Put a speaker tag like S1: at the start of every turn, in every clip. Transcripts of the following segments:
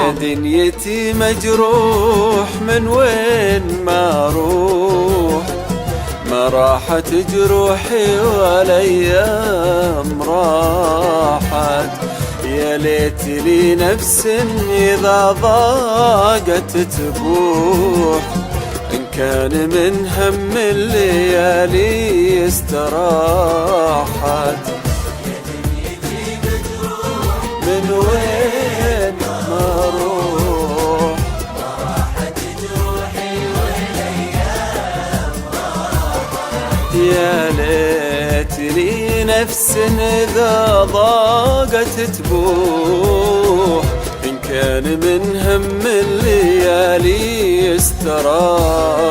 S1: يا دنيتي مجروح من وين ما اروح، ما راحت جروحي ولا ايام راحت. يا ليت لي نفس اذا ضاقت تبوح، ان كان من هم الليالي استراحت. من وين ما اروح،
S2: ما راحت جروحي والايام راحت.
S1: يا ليت لي نفس اذا ضاقت تبوح، ان كان من هم الليالي استراحت.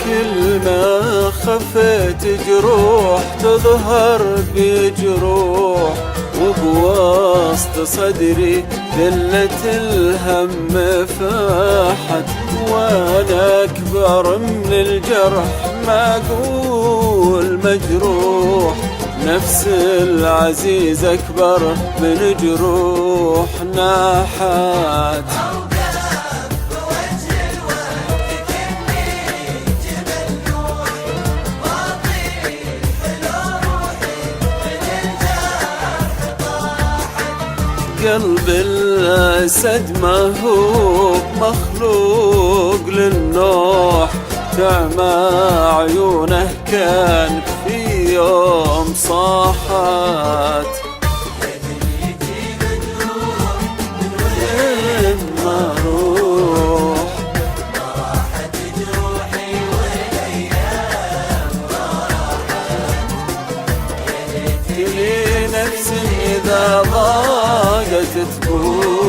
S1: كل ما خفت جروح تظهر بجروح، وبوسط صدري ذلة الهم فاحت. وانا اكبر من الجرح ما اقول مجروح، نفس العزيز اكبر من جروح ناحت. قلب الأسد ما هو مخلوق للنوح، تعمى عيونه كان في يوم صاحت.
S2: يا دنيتي مجروح من وين
S1: ما اروح،
S2: ما راحت جروحي والايام راحت. يا ليت
S1: لي نفس اذا ضاقت تبوح،